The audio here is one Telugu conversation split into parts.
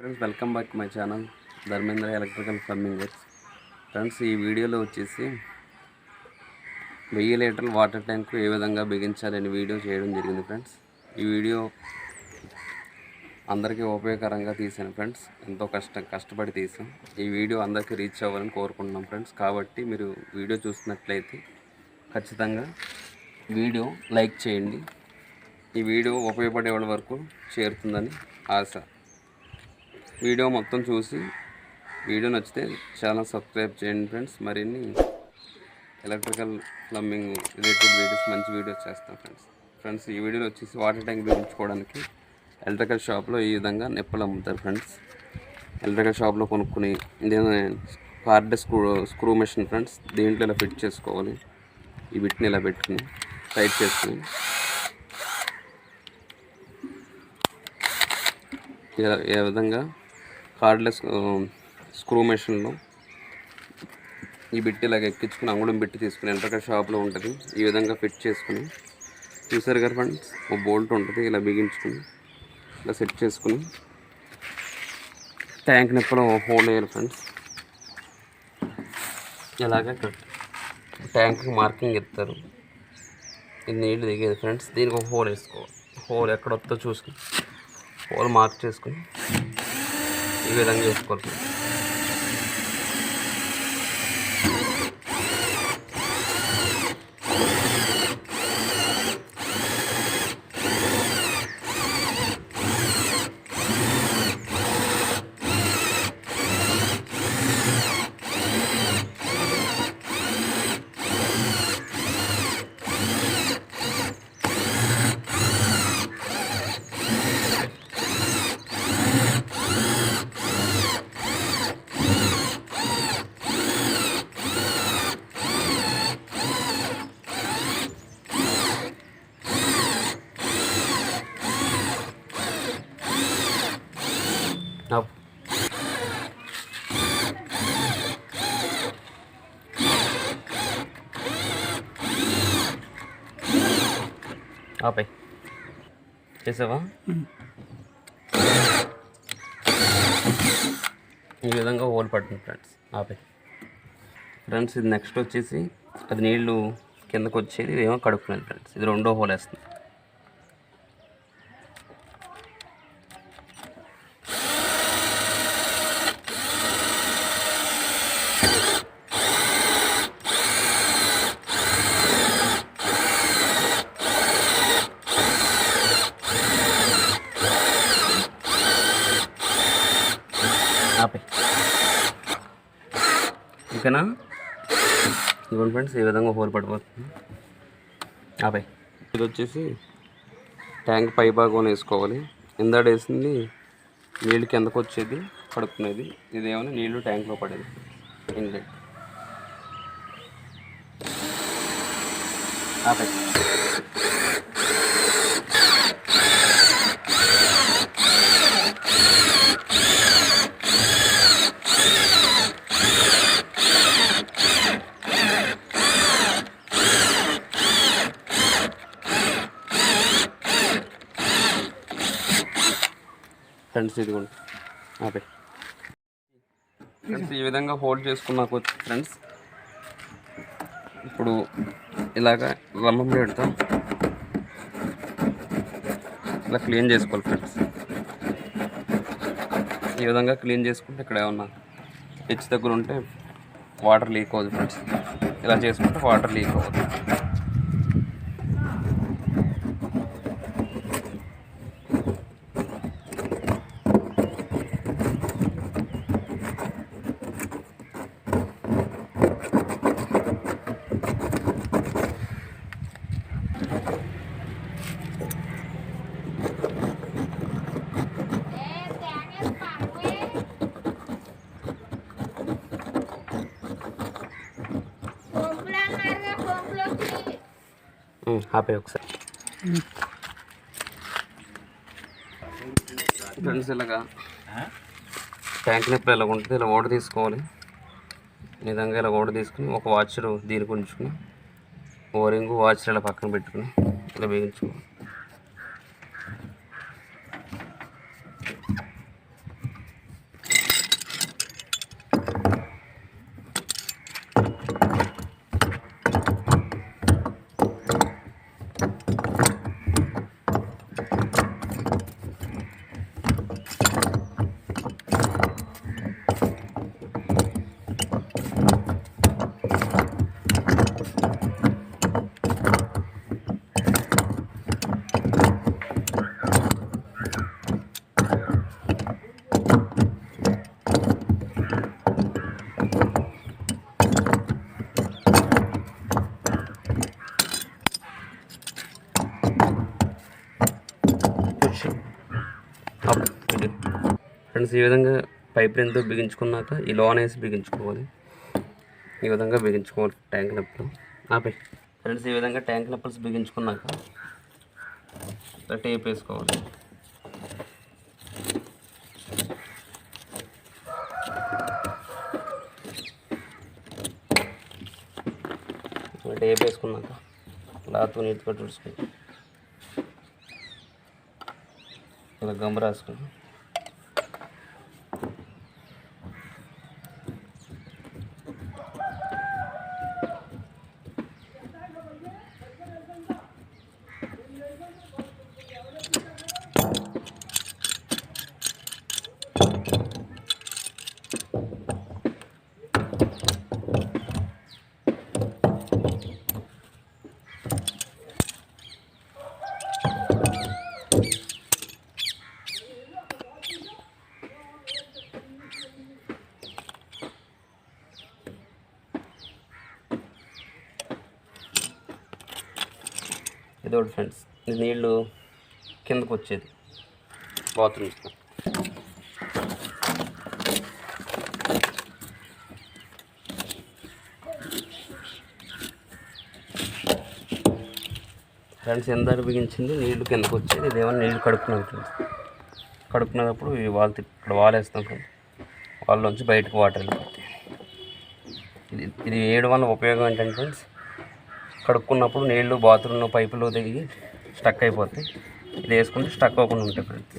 Friends welcome back my channel Dharmendra electrical plumbing works. Friends ఈ వీడియోలో వచ్చేసి 1000 లీటర్ల వాటర్ ట్యాంక్ ఏ విధంగా బిగించాలని వీడియో చేయడం జరిగింది. ఫ్రెండ్స్ ఈ వీడియో అందరికీ ఉపయోగకరంగా తీసాను ఫ్రెండ్స్. ఎంతో కష్టపడి తీసాం. ఈ వీడియో అందరికీ రీచ్ అవ్వాలని కోరుకుంటున్నాం ఫ్రెండ్స్. కాబట్టి మీరు వీడియో చూస్తున్నట్లయితే ఖచ్చితంగా వీడియో లైక్ చేయండి. ఈ వీడియో ఉపయోగపడే వాళ్ళ వరకు చేరుతుందని ఆశ. వీడియో మొత్తం చూసి వీడియో నచ్చితే ఛానల్ సబ్స్క్రైబ్ చేయండి ఫ్రెండ్స్. మరిన్ని ఎలక్ట్రికల్ ప్లంబింగ్ రిలేటెడ్ వీడియోస్ మంచి వీడియోస్ చేస్తాం ఫ్రెండ్స్. ఈ వీడియోలో వచ్చేసి వాటర్ ట్యాంక్ బిగించుకోవడానికి ఎలక్ట్రికల్ షాప్లో ఈ విధంగా నిప్పులు అమ్ముతారు ఫ్రెండ్స్. ఎలక్ట్రికల్ షాప్లో కొనుక్కుని కార్డ్ స్క్రూ మెషిన్ ఫ్రెండ్స్. దీంట్లో ఇలా ఫిట్ చేసుకోవాలి. ఈ బిట్ని ఇలా పెట్టుకుని టైట్ చేసుకుని ఈ విధంగా కార్డ్లెస్ స్క్రూ మెషిన్లో ఈ బిట్టి ఇలాగ ఎక్కించుకుని అంగుళం బిట్టి తీసుకుని ఎలక్ట్రికల్ షాప్లో ఉంటుంది. ఈ విధంగా ఫిట్ చేసుకుని చూసారు కదా ఫ్రెండ్స్, ఒక బోల్ట్ ఉంటుంది. ఇలా బిగించుకుని ఇలా సెట్ చేసుకుని ట్యాంక్ నిప్పులో హోల్ వేయాలి ఫ్రెండ్స్. ఇలాగే ట్యాంక్కి మార్కింగ్ ఎత్తారు. ఇది నీళ్ళు దిగేది ఫ్రెండ్స్. దీనికి ఒక హోల్ వేసుకోవాలి. హోల్ ఎక్కడ వస్తుందో చూసుకుని హోల్ మార్క్ చేసుకుని ఈ విధంగా చేసుకోవాలి. ఆపై చేసావా? ఈ విధంగా హోల్ పడుతుంది ఫ్రెండ్స్. ఆపై ఫ్రెండ్స్ ఇది నెక్స్ట్ వచ్చేసి అది నీళ్ళు కిందకు వచ్చేది ఇదేమో కడుక్కునేది ఫ్రెండ్స్. ఇది రెండో హోల్ వేస్తుంది. ఆపై ఓకేనా? ఇవ్వండి ఫ్రెండ్స్, ఈ విధంగా హోల్ పడిపోతుంది. ఆపై ఇది వచ్చేసి ట్యాంక్ పై భాగం వేసుకోవాలి. ఇందాడ వేసింది నీళ్ళు కిందకు వచ్చేది కడుక్కునేది. ఇదేమో నీళ్ళు ట్యాంక్లో పడేది ఇన్లెట్. ఆపై ఫ్రెండ్స్ ఇదిగోండి. ఆపై ఫ్రెండ్స్ ఈ విధంగా హోల్డ్ చేసుకున్నాక ఫ్రెండ్స్ ఇప్పుడు ఇలాగా రమ్మం పెడతా ఇలా క్లీన్ చేసుకోవాలి ఫ్రెండ్స్. ఈ విధంగా క్లీన్ చేసుకుంటే ఇక్కడ ఏమన్నా హెచ్ దగ్గర ఉంటే వాటర్ లీక్ అవ్వదు ఫ్రెండ్స్. ఇలా చేసుకుంటే వాటర్ లీక్ అవ్వదు. ఆపే ఒకసారి ఫ్రెండ్స్. ఇలాగా ట్యాంక్ నిప్పులు ఇలా ఉంటుంది. ఇలా ఓడ తీసుకోవాలి. ఈ విధంగా ఇలా ఓడ తీసుకుని ఒక వాచర్ దీనికి ఉంచుకుని ఓరింగు వాచర్ ఇలా పక్కన పెట్టుకుని ఇలా బిగించుకోవాలి. ఫ్రెండ్స్ ఈ విధంగా పైప్ లైన్తో బిగించుకున్నాక ఈ లోన్ వేసి బిగించుకోవాలి. ఈ విధంగా బిగించుకోవాలి ట్యాంక్ నప్పులు. ఆపై ఫ్రెండ్స్ ఈ విధంగా ట్యాంక్ నప్పుల్స్ బిగించుకున్నాక టేప్ వేసుకోవాలి. టేప్ వేసుకున్నాక క్లాత్ నీట్గా తుడుచుకుంటాం. ఇలా గమ్ రాసుకుని ఇదోటి ఫ్రెండ్స్, ఇది నీళ్ళు కిందకు వచ్చేది బాత్రూమ్స్లో. ఫ్రెండ్స్ ఎందాక బిగించింది నీళ్లు కిందకు వచ్చేది. ఇదేమన్నా నీళ్లు కడుక్కున్నాం ఫ్రెండ్స్. కడుక్కునేటప్పుడు ఈ ఇక్కడ వాల్ వేస్తాం ఫ్రెండ్స్. వాళ్ళలోంచి బయటకు వాటర్ వెళ్ళిపోతాయి. ఇది వేయడం వల్ల ఉపయోగం ఏంటంటే ఫ్రెండ్స్, కడుక్కున్నప్పుడు నీళ్లు బాత్రూంలో పైపులో దిగి స్టక్ అయిపోతాయి. ఇది వేసుకుంటే స్టక్ అవ్వకుండా ఉంటాయి ఫ్రెండ్స్.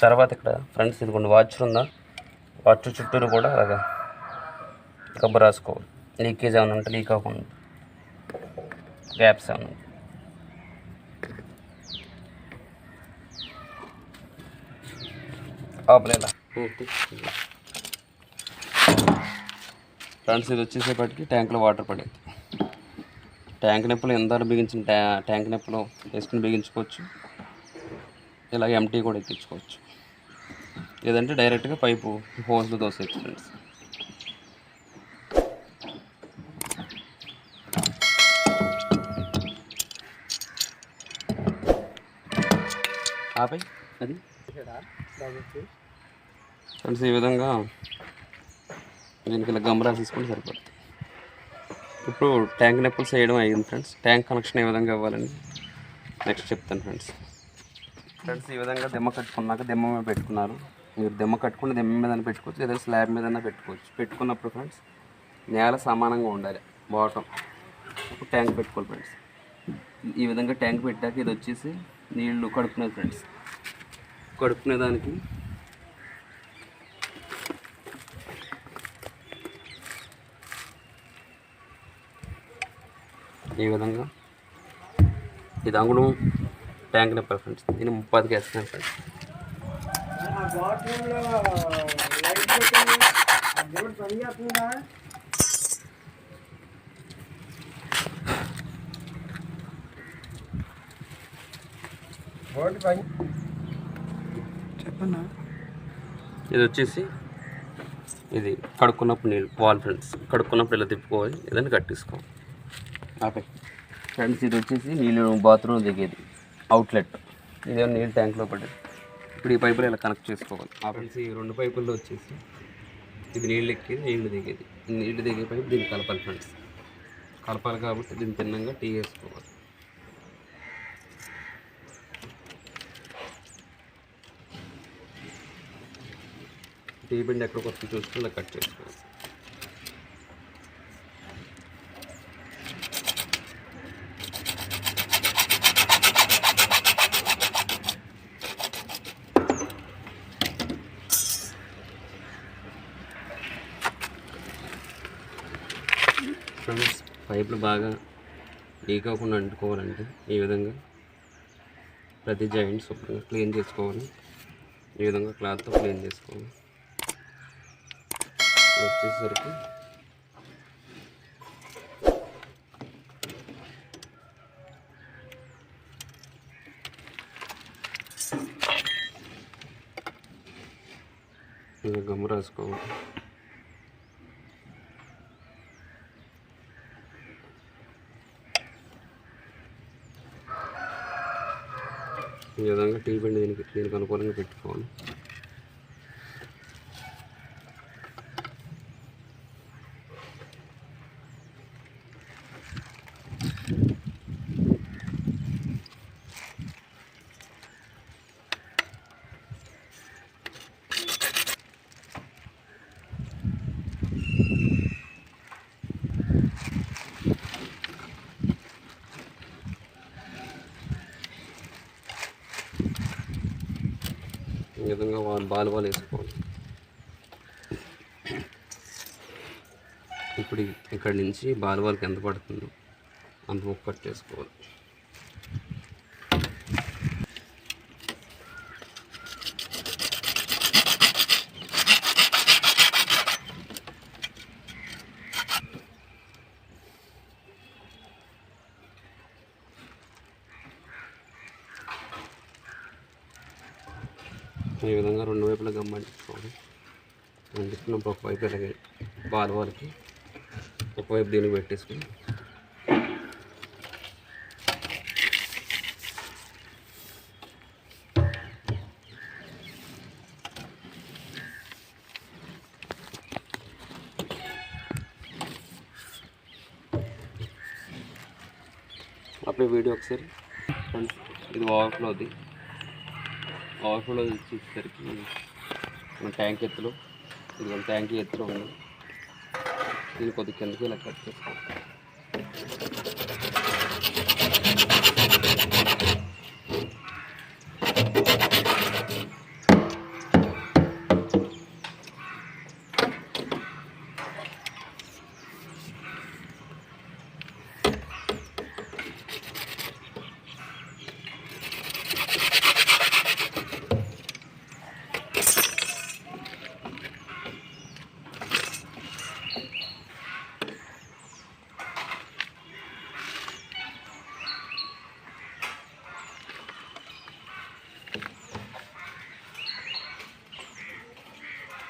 తర్వాత ఇక్కడ ఫ్రెండ్స్ ఇదిగోండి వాచర్ ఉందా, వాచర్ చుట్టూరు కూడా అలాగా కబ్బు రాసుకోవాలి. లీకేజ్ ఏమైనా ఉంటే లీక్ అవ్వకుండా, గ్యాప్స్ ఏమైనా. ఆపలేదా ఫ్రెండ్స్, ఇది వచ్చేసేపటికి ట్యాంక్లో వాటర్ పడేది. ట్యాంక్ నొప్పులు ఎంత బిగించిన ట్యాంక్ నొప్పులు వేసుకుని బిగించుకోవచ్చు. ఇలా ఎంటీ కూడా ఎక్కించుకోవచ్చు. లేదంటే డైరెక్ట్గా పైపు హోస్లో దోసేయచ్చు ఫ్రెండ్స్. ఆపై అది ఫ్రెండ్స్ ఈ విధంగా దీనికి ఇలా గమ్ రాసేసుకుంటే సరిపోతుంది. ఇప్పుడు ట్యాంక్ నొప్పులు చేయడం అయ్యింది ఫ్రెండ్స్. ట్యాంక్ కనెక్షన్ ఏ విధంగా ఇవ్వాలని నెక్స్ట్ చెప్తాను ఫ్రెండ్స్. ఈ విధంగా దెమ్మ కట్టుకున్నాక దెమ్మ మీద పెట్టుకున్నారు. మీరు దెమ్మ కట్టుకుని దెమ్మ మీద పెట్టుకోవచ్చు, లేదా స్లాబ్ మీద పెట్టుకోవచ్చు. పెట్టుకున్నప్పుడు ఫ్రెండ్స్ నేల సమానంగా ఉండాలి. బాటమ్ ట్యాంక్ పెట్టుకోవాలి ఫ్రెండ్స్. ఈ విధంగా ట్యాంక్ పెట్టాక ఇది వచ్చేసి నీళ్లు కడుక్కునేది ఫ్రెండ్స్. కడుక్కునేదానికి ఈ విధంగా ఇది అంగుళం ట్యాంక్ నింపాలి ఫ్రెండ్స్. దీన్ని 30కి వేస్తున్నాను ఫ్రెండ్స్. చెప్పన్నా, ఇది వచ్చేసి ఇది కడుక్కున్నప్పుడు నీళ్ళు వాల్ ఫ్రెండ్స్. కడుక్కున్నప్పుడు ఇలా తిప్పుకోవాలి, ఏదైనా కట్టేసుకోవాలి. ఆపే ఫ్రెండ్స్, ఇది వచ్చేసి నీళ్ళు బాత్రూమ్ దిగేది అవుట్లెట్. ఇదేమో నీళ్ళు ట్యాంక్లో పడేది. ఇప్పుడు ఈ పైపులు ఇలా కనెక్ట్ చేసుకోవాలి. ఆ ఫ్రెండ్స్ ఈ 2 పైపుల్లో వచ్చేసి ఇది నీళ్ళు ఎక్కేది, నీళ్ళు దిగేది. నీళ్ళు దిగే పైపు దీన్ని కలపాలి ఫ్రెండ్స్. కలపాలి కాబట్టి దీన్ని తిన్నంగా టీ వేసుకోవాలి. టీ పిండి ఎక్కడికి వస్తుంది చూసుకుని ఇలా కట్ చేసుకోవాలి. ఫ్రెండ్స్ పైపులు బాగా లీక్ అవ్వకుండా అంటుకోవాలంటే ఈ విధంగా ప్రతి జాయింట్ శుభ్రంగా క్లీన్ చేసుకోవాలి. ఈ విధంగా క్లాత్తో క్లీన్ చేసుకోవాలి. వచ్చేసరికి ఇంకా గమ్ము రాసుకోవాలి. ఈ విధంగా టీ బండి దీనికి అనుకూలంగా పెట్టుకోవాలి. ఈ విధంగా బాల్ వేసుకోవాలి. ఇప్పుడు ఇక్కడి నుంచి బాల్కి ఎంత పడుతుందో అంత ముక్క కట్ చేసుకోవాలి. ఈ విధంగా రెండు వైపులా గమ్మంటించుకోవాలి. అంటించినప్పుడు ఒకవైపు ఇలాగే బాల్కి ఒకవైపు దీనికి పెట్టేసుకుని అప్పుడే వీడియో ఒకసారి ఇది ఓవర్ఫ్లో వచ్చేసరికి మన ట్యాంక్ ఎత్తులో ఇది ట్యాంక్ ఎత్తులో ఉంది. దీన్ని కొద్దిగా కిందకి ఇలా కట్ చేసుకోవాలి.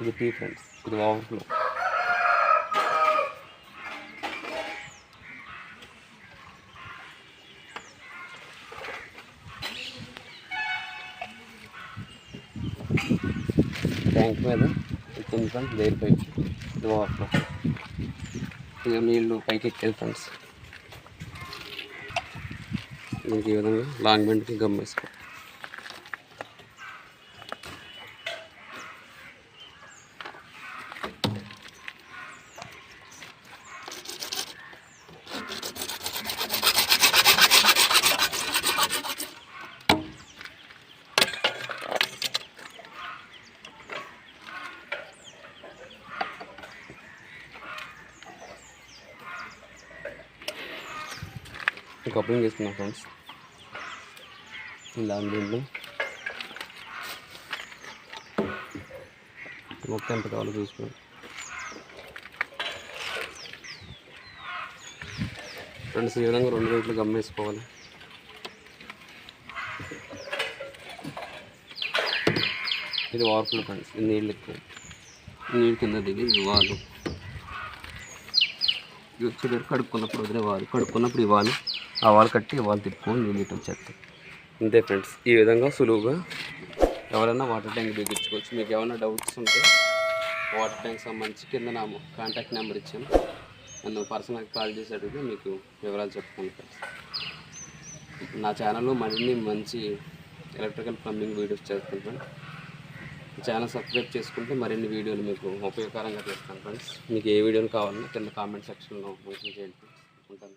ఇది టీ ఫ్రెండ్స్, ఇది ఓవర్ఫ్లో. ట్యాంక్ మీద ఉంటుంది ఫ్రెండ్స్, లేయర్ పైప్. ఇది ఓవర్ఫ్లో. ఇక నీళ్ళు పైకి ఎక్కేది ఫ్రెండ్స్. దీనికి ఈ విధంగా లాంగ్ బెండ్కి గమ్ వేసుకో. కప్లింగ్ చేసుకున్నాం ఫ్రెండ్స్. లాంగ్ బెండ్లో మొక్క ఎంత కావాలో చూసుకోండి ఫ్రెండ్స్. ఈ విధంగా రెండు వైపులు గమ్మేసుకోవాలి. ఇది వార్పులు ఫ్రెండ్స్. ఇది నీళ్ళు ఎక్కువ, నీళ్ళు కింద దిగి ఇది వాళ్ళు వచ్చేటప్పుడు కడుక్కున్నప్పుడు వదిలే వాళ్ళు, కడుక్కున్నప్పుడు ఇవ్వాలి. ఆ వాళ్ళు కట్టి వాళ్ళు తిప్పుకొని నీళ్ళు ఇటు వచ్చేస్తాయి. అంతే ఫ్రెండ్స్. ఈ విధంగా సులువుగా ఎవరైనా వాటర్ ట్యాంక్ బిగించుకోవచ్చు. మీకు ఏమైనా డౌట్స్ ఉంటే వాటర్ ట్యాంక్ సంబంధించి కింద నా కాంటాక్ట్ నెంబర్ ఇచ్చాను, నన్ను పర్సనల్గా కాల్ చేసి అడిగితే మీకు వివరాలు చెప్తాను ఫ్రెండ్స్. నా ఛానల్లో మరిన్ని మంచి ఎలక్ట్రికల్ ప్లంబింగ్ వీడియోస్ చేస్తాను ఫ్రెండ్స్. ఛానల్ సబ్స్క్రైబ్ చేసుకుంటే మరిన్ని వీడియోలు మీకు ఉపయోగకరంగా చేస్తాను ఫ్రెండ్స్. మీకు ఏ వీడియోలు కావాలన్నా కింద కామెంట్ సెక్షన్లో మెన్షన్ చేయండి. ఉంటాను.